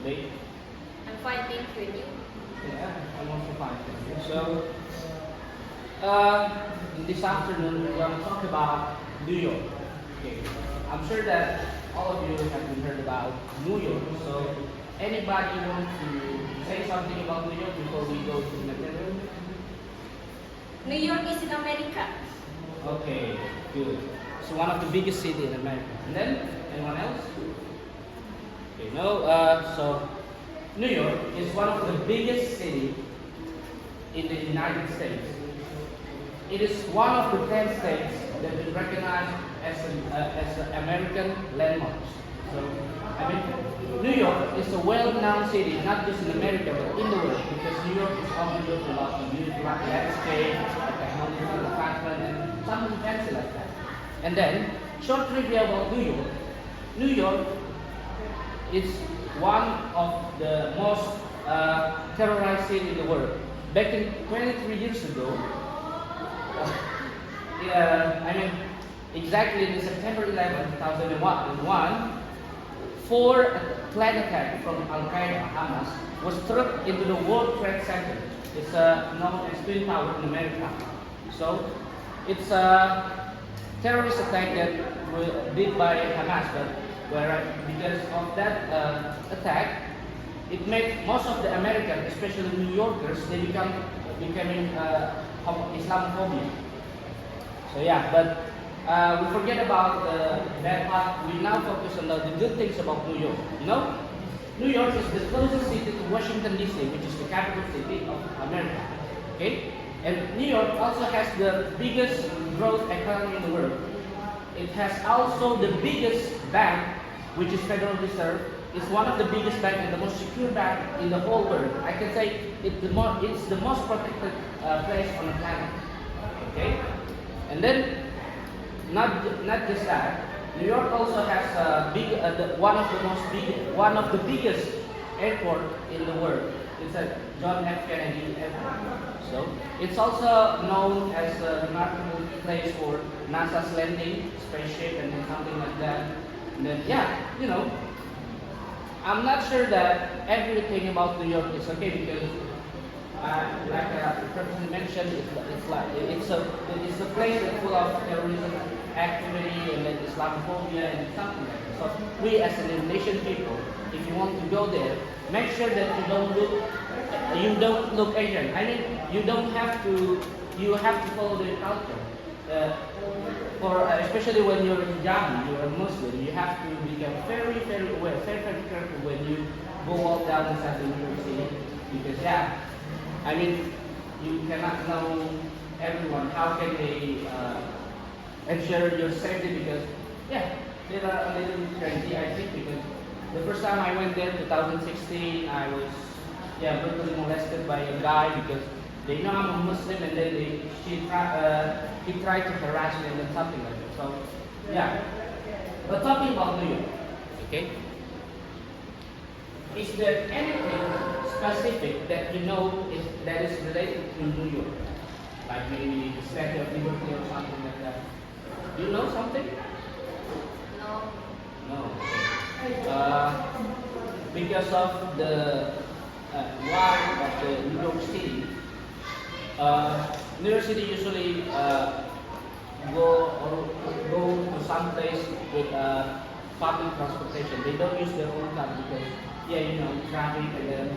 today? I'm fine, thank you. And you? Yeah, I'm also fine. Thank you. So, in this afternoon, we're going to talk about New York. Okay. I'm sure that all of you have been heard about New York. So, anybody want to say something about New York before we go to the material? New York is in America. Okay, good. It's one of the biggest cities in America. And then, anyone else? Okay, no. So, New York is one of the biggest cities in the United States. It is one of the 10 states that is recognized as an American landmarks. So, I mean, New York is a well-known city, not just in America, but in the world, because New York is often built a lot of beautiful landscape, technology, advancement, and something fancy like that. And then, short trivia about New York. New York is one of the most terrorized cities in the world. Back in 23 years ago, exactly in September 11, 2001, 4 plane attacks from Al-Qaeda, Hamas, was struck into the World Trade Center. It's known as Twin Tower in America. So, it's a terrorist attack that was did by Hamas, but because of that attack, it made most of the Americans, especially New Yorkers, they becoming Islamophobia. So yeah, but we forget about the bad part. We now focus on the good things about New York. You know, New York is the closest city to Washington D.C., which is the capital city of America. Okay, and New York also has the biggest growth economy in the world. It has also the biggest bank, which is Federal Reserve. It's one of the biggest banks and the most secure bank in the whole world. I can say it's the most protected place on the planet. Okay, and then not just that, New York also has one of the biggest airport in the world. It's a John F. Kennedy Airport. So it's also known as a remarkable place for NASA's landing spaceship and something like that. And then I'm not sure that everything about New York is okay because, like the person mentioned, it's a place that's full of terrorism activity and then Islamophobia and something like that. So we as an Indonesian people, if you want to go there, make sure that you don't look Asian. I mean, you have to follow their culture. Especially when you're young, you're a Muslim, you have to become very, very aware, very, very careful when you go walk down inside the university. Because I mean, you cannot know everyone. How can they ensure your safety? Because they are a little bit crazy, I think. Because the first time I went there, 2016, I was brutally molested by a guy because they know I'm a Muslim, and then he tried to harass me and then something like that. So but talking about New York, okay? Is there anything specific that you know that is related to New York? Like maybe the Statue of Liberty or something like that? Do you know something? No. No. Because of the why of the New York City, New York City usually go to some place with public transportation. They don't use their own car because traffic, and then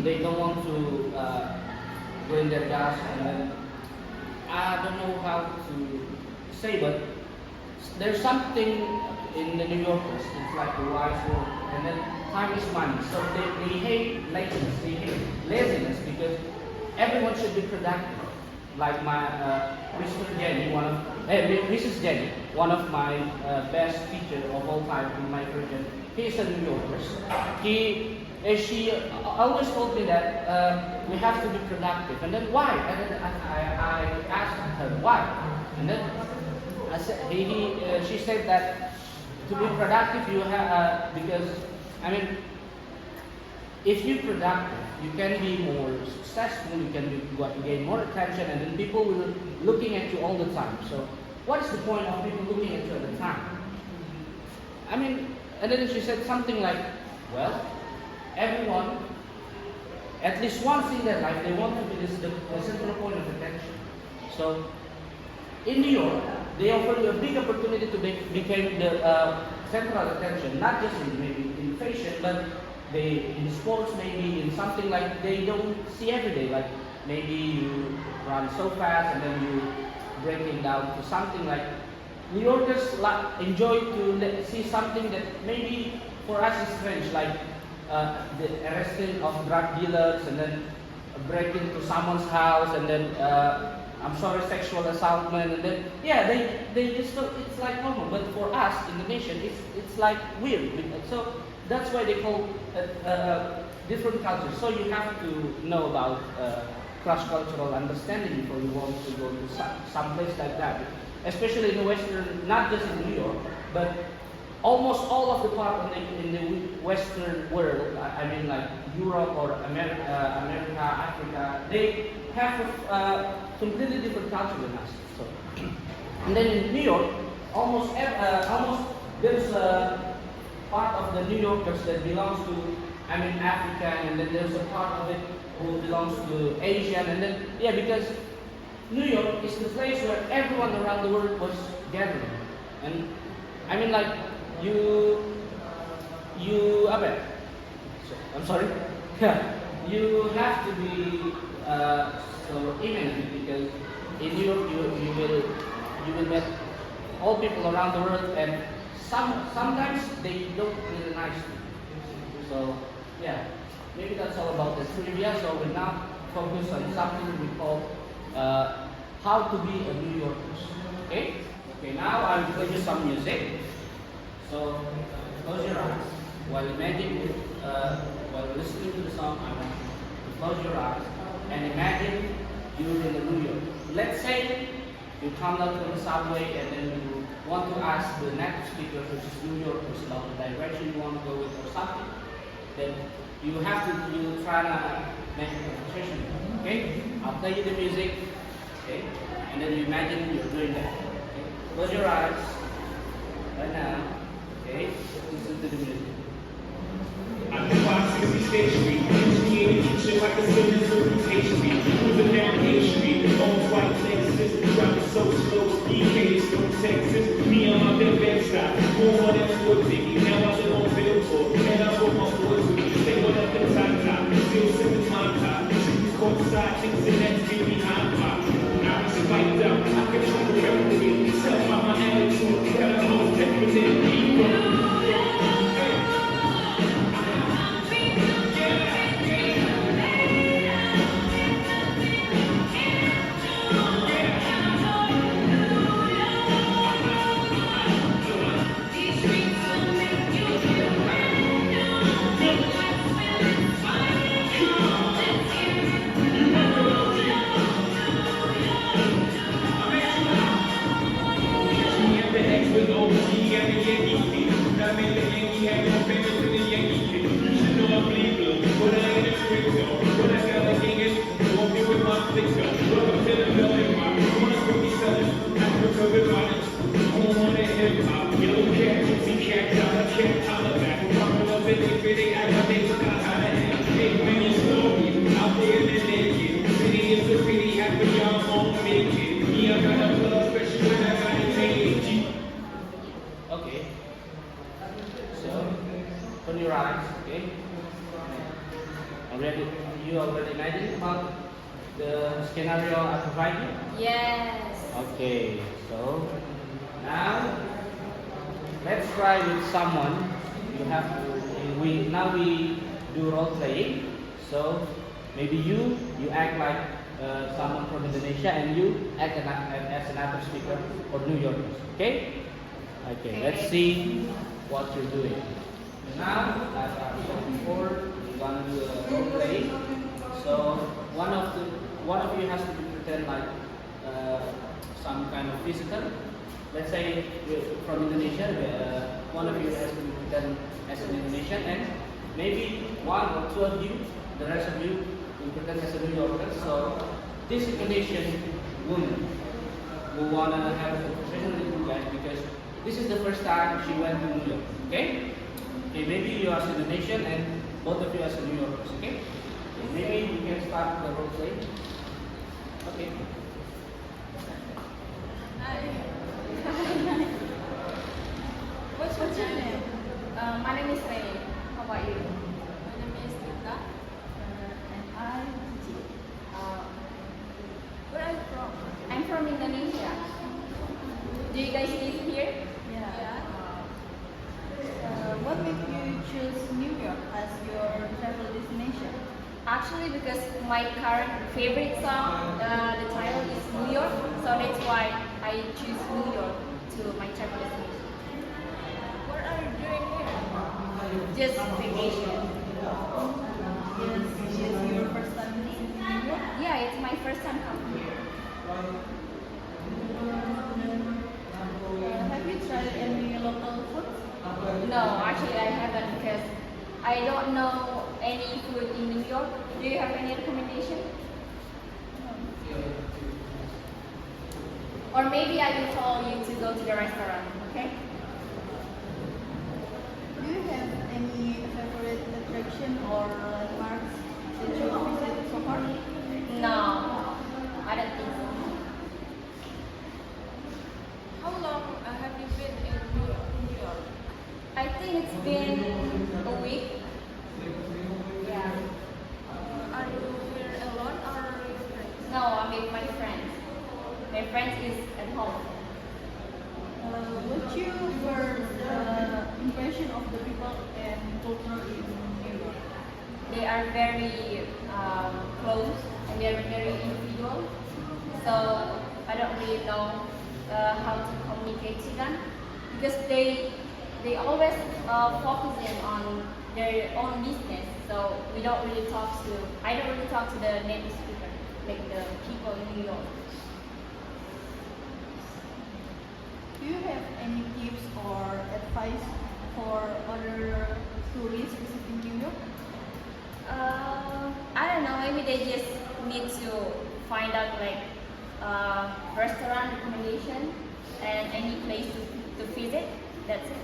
they don't want to go in their gas, and then I don't know how to say, but there's something in the New Yorkers. It's like a wise word, and then time is money. So they hate laziness. They hate laziness because everyone should be productive. Like my Mrs. Jenny, one of my best teachers of all time in my version. He's a New Yorker. She always told me that we have to be productive. And then why? And then I asked her why. And then I said, she said that to be productive, you have because if you're productive, you can be more successful, you can gain more attention, and then people will be looking at you all the time. So what is the point of people looking at you all the time? And then she said something like, well, everyone, at least once in their life, they want to be the central point of attention. So, in New York, they offer you a big opportunity to become the central attention, not just in maybe in fashion, but in sports, maybe in something like they don't see every day. Like maybe you run so fast and then you breaking down to something like New Yorkers enjoy to see something that maybe for us is strange, like the arresting of drug dealers and then break into someone's house and then I'm sorry, sexual assaultment, and then yeah, they just feel it's like normal. But for us in the nation, it's like weird. So that's why they call different cultures. So you have to know about cross-cultural understanding before you want to go to some place like that. Especially in the Western, not just in New York, but almost all of the part in the Western world. I mean, like Europe or America, Africa, they have a completely different culture than us. So, and then in New York, almost there's a part of the New Yorkers that belongs to, I mean, African, and then there's a part of it who belongs to Asian, and then yeah, because New York is the place where everyone around the world was gathering, and I mean, like you, I'm sorry, yeah, you have to be so imminent because in New York you will meet all people around the world, and sometimes they don't really nice to you. So yeah, maybe that's all about the trivia. So we now focus on something we call how to be a New Yorker. Okay? Okay, now I'll play you some music. So close your eyes while while listening to the song. I want you to close your eyes and imagine you're in New York. Let's say you come out from the subway and then you want to ask the native speaker, which is New Yorkers, about the direction you want to go with or something. Then you try to make a conversation. Okay? I'll play you the music. Okay? And then you imagine you're doing that. Okay? Close your eyes. Right now. Okay? Listen to the music. I can box 60 State Street, engineering shit like a civil certification street, moving down A Street, on white Lexus, driving so slow, BKs from Texas, me on my bed stop, born in Fort Dickie, now I live on Billboard, and I brought my boys with me, they went up the top, still sipping my top, shooters caught side chicks and that's me behind pop. I was spiked out, I can show the record, tell by my attitude, got a most definite people. Okay. So, open your eyes, okay? You already imagined about the scenario I provided? Yes. Okay, so now let's try with someone. You have to, we do role playing. So maybe you act like someone from Indonesia and you act as another speaker for New Yorkers. Okay? Okay, let's see what you're doing. Now, as I said before, we're gonna do a role play. So one of you has to pretend like some kind of visitor. Let's say you're from Indonesia. One of you has to pretend as an Indonesian, and maybe one or two of you, the rest of you, will pretend as a New Yorker. So this Indonesian woman who wanna have a conversation with you guys because this is the first time she went to New York. Okay? Okay, maybe you are Indonesian and both of you as a New Yorkers, okay? Maybe you can start the role play. Okay. Hi. What's your name? My name is Rene. How about you? My name is Rita. And I, Cici. Where are you from? I'm from Indonesia. Do you guys live here? Yeah. What made you choose New York as your travel destination? Actually, because my current favorite song, the title is New York, so that's why I choose New York to my travel destination. What are you doing here? Just vacation. Yes, your first time in New York. Yeah, it's my first time coming here. Have you tried any local food? No, actually I haven't because I don't know any food in New York. Do you have any recommendation? Or maybe I will tell you to go to the restaurant, okay? Do you have any favorite attraction or landmarks that you visited so far? No, I don't think so. How long have you been in New York? I think it's been a week. Yeah. Are you here alone or with friends? No, I'm with my friends. My friends is at home. What's your first impression of the people and culture in New York? They are very close and they are very individual. So I don't really know how to communicate to them because they always focusing on their own business. So we don't really talk to. I don't really talk to the native speaker, like the people in New York. Do you have any tips or advice for other tourists visiting New York? I don't know. Maybe they just need to find out like restaurant recommendation and any place to visit. That's it.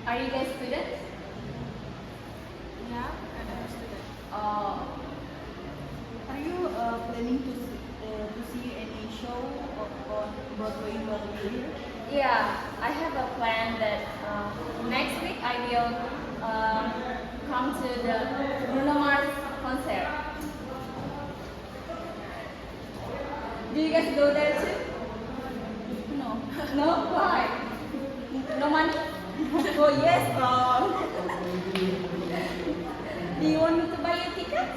Are you guys students? Yeah, and I'm a student. Are you planning to see any show on Broadway while you're here? Yeah, I have a plan that next week I will come to the Bruno Mars concert. Do you guys go there too? No. No? Why? No money? Oh yes. Do you want me to buy you tickets?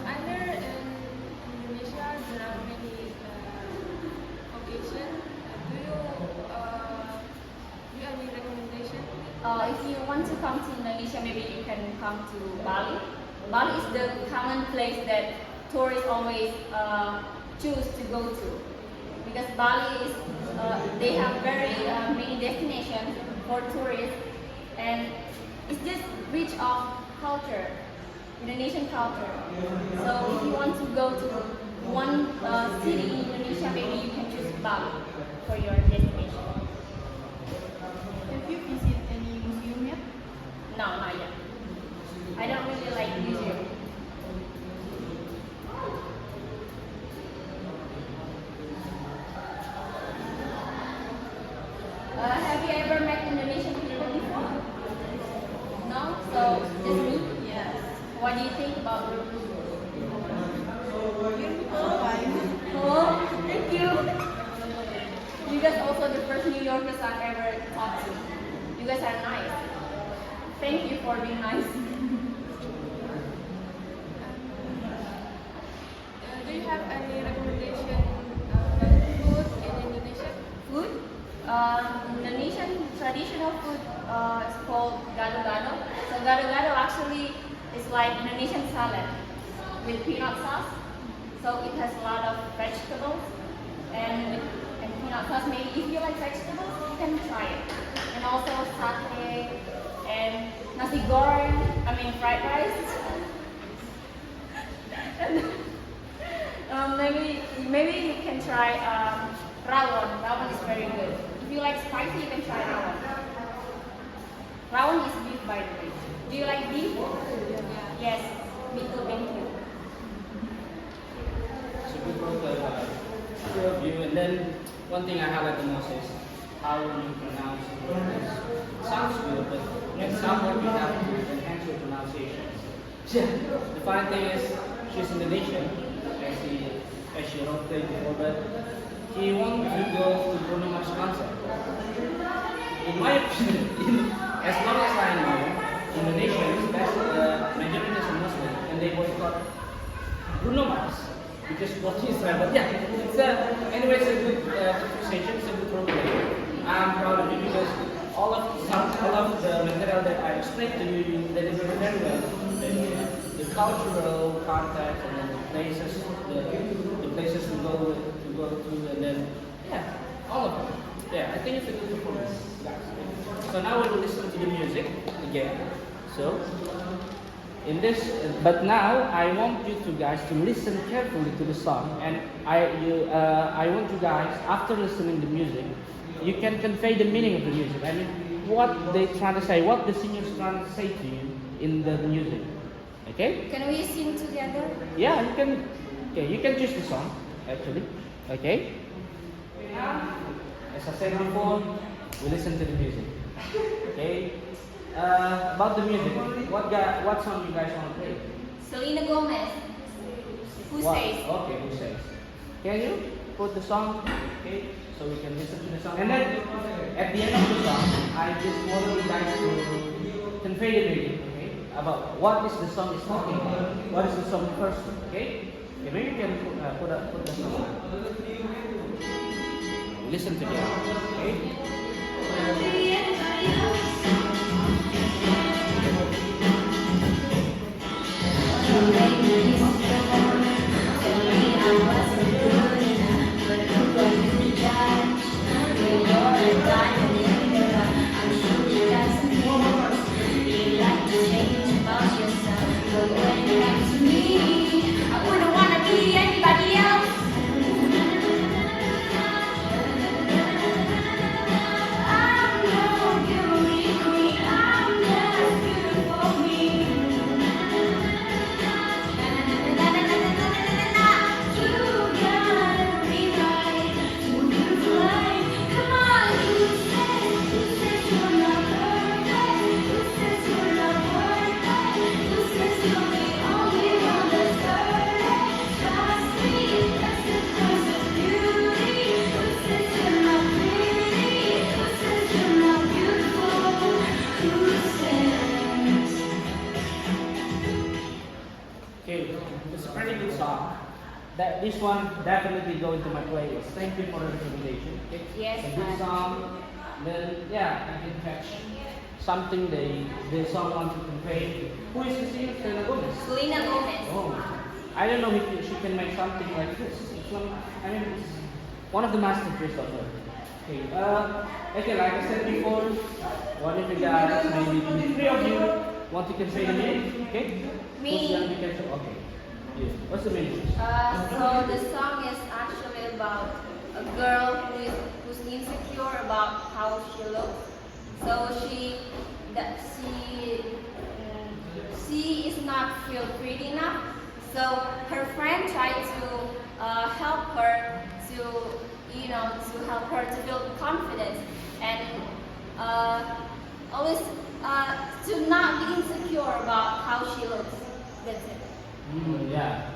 I heard in Indonesia there are many occasions. Do you have any recommendation? If you want to come to Indonesia, maybe you can come to Bali. Bali is the common place that tourists always choose to go to because Bali is they have very many destinations for tourists and it's just rich of culture, Indonesian culture. So if you want to go to one city in Indonesia, maybe you can choose Bali for your destination. Have you visited any museum yet? No, not yet. I don't really like museum. Have you ever met Indonesian people before? No? So, just me? Yes. What do you think about me? Fine. Oh, thank you. You guys also the first New Yorkers I've ever talked to. You guys are nice. Thank you for being nice. Do you have any recommendation food in Indonesia? Food? Indonesian traditional food is called gado-gado. So gado-gado actually is like Indonesian salad with peanut sauce. So it has a lot of vegetables and peanut sauce. Maybe if you like vegetables, you can try it. And also satay and nasi goreng. I mean fried rice. Maybe you can try rawon. Rawon is very good. If you like spicy, you can try rawon. Rawon is beef, by the way. Do you like beef? Yes. Me too. Thank you. So we brought two of you, and then one thing I highlight the most is how you pronounce the words. Sounds good, but at some point you have to enhance your pronunciation. The funny thing is, she's Indonesian, as she wrote before, but he wants to go to Bruno Mars concert. In my opinion, as long as I know, Indonesia is majority is Muslim, and they boycott Bruno Mars because what he's right. But yeah, anyway, it's a good conversation, it's a good program. I'm proud of you because all of the material that I explained to you, you delivered very well. The cultural context and then the places to go to, and then all of it. Yeah, I think it's a good performance. So now we will listen to the music again. So but now I want you guys to listen carefully to the song, and I want you guys, after listening to the music, you can convey the meaning of the music. I mean, what they trying to say, what the singer's trying to say to you in the music. Okay? Can we sing together? Yeah, you can. Okay, you can choose the song actually. Okay? As I said before, we listen to the music. Okay? About the music, what song you guys want to play? Selena Gomez. Who What? says? Okay, who says? Can you put the song? Okay, so we can listen to the song. And then at the end of the song, I just want you guys to convey the meaning, okay? About what is the song is talking about. What is the song first? Okay? Okay, maybe you can put the song. Listen together. Okay? This one definitely go into my playlist. Thank you for the recommendation. Okay? Yes, a good song. Then I can catch something the song wants to convey. Who is the singer? Selena Gomez. Selena Gomez. Oh, I don't know if she can make something like this. It's one of the masterpieces of her. Okay. Okay, like I said before, one of you guys, maybe the three of you, want to convey the meaning. Okay. Me. Okay. Yeah. What's the meaning? So the song is actually about a girl who's insecure about how she looks. So she is not feel pretty enough. So her friend tried to help her to help her to build confidence and always to not be insecure about how she looks. That's it. Yeah.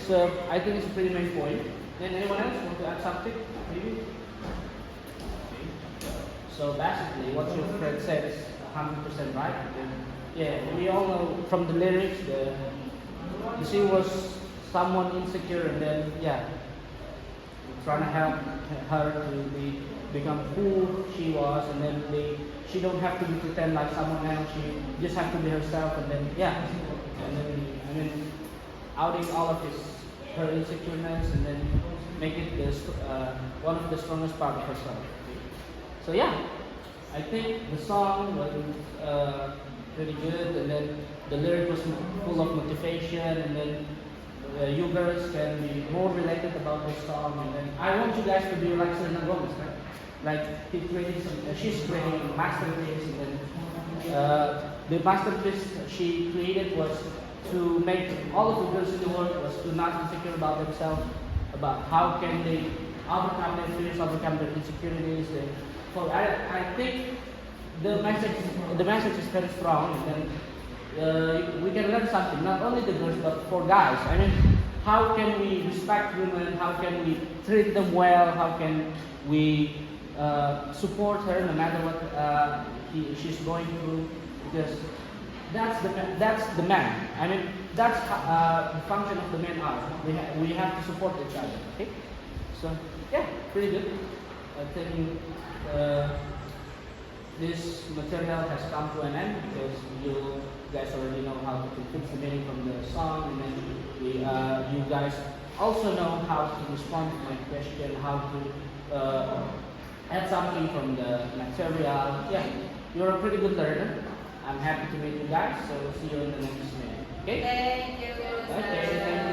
So I think it's a pretty main point. Then anyone else want to add something? Maybe? Okay. So basically what your friend said is 100% right. And we all know from the lyrics she was someone insecure, and then trying to help her to become who she was, and then she don't have to pretend like someone else. She just have to be herself, and then and then outing all of her insecureness, and then make it one of the strongest part of herself. So I think the song was pretty good, and then the lyric was full of motivation, and then you girls can be more related about this song, and then I want you guys to be like Selena Gomez, right? Like she's creating a masterpiece, and then the masterpiece she created was to make all of the girls in the world was to not insecure about themselves, about how can they overcome their fears, overcome their insecurities. And so I think the message is very strong, and then we can learn something, not only the girls but for guys. I mean, how can we respect women? How can we treat them well? How can we support her no matter what she's going through? Because that's the man. I mean, that's the function of the men are. We have to support each other. Okay, so yeah, pretty good. I think this material has come to an end because you guys already know how to fix the meaning from the song, and then you guys also know how to respond to my question, how to add something from the material. Yeah, you're a pretty good learner. I'm happy to meet you guys, so see you in the next minute. Okay? Thank you. Okay, thank you.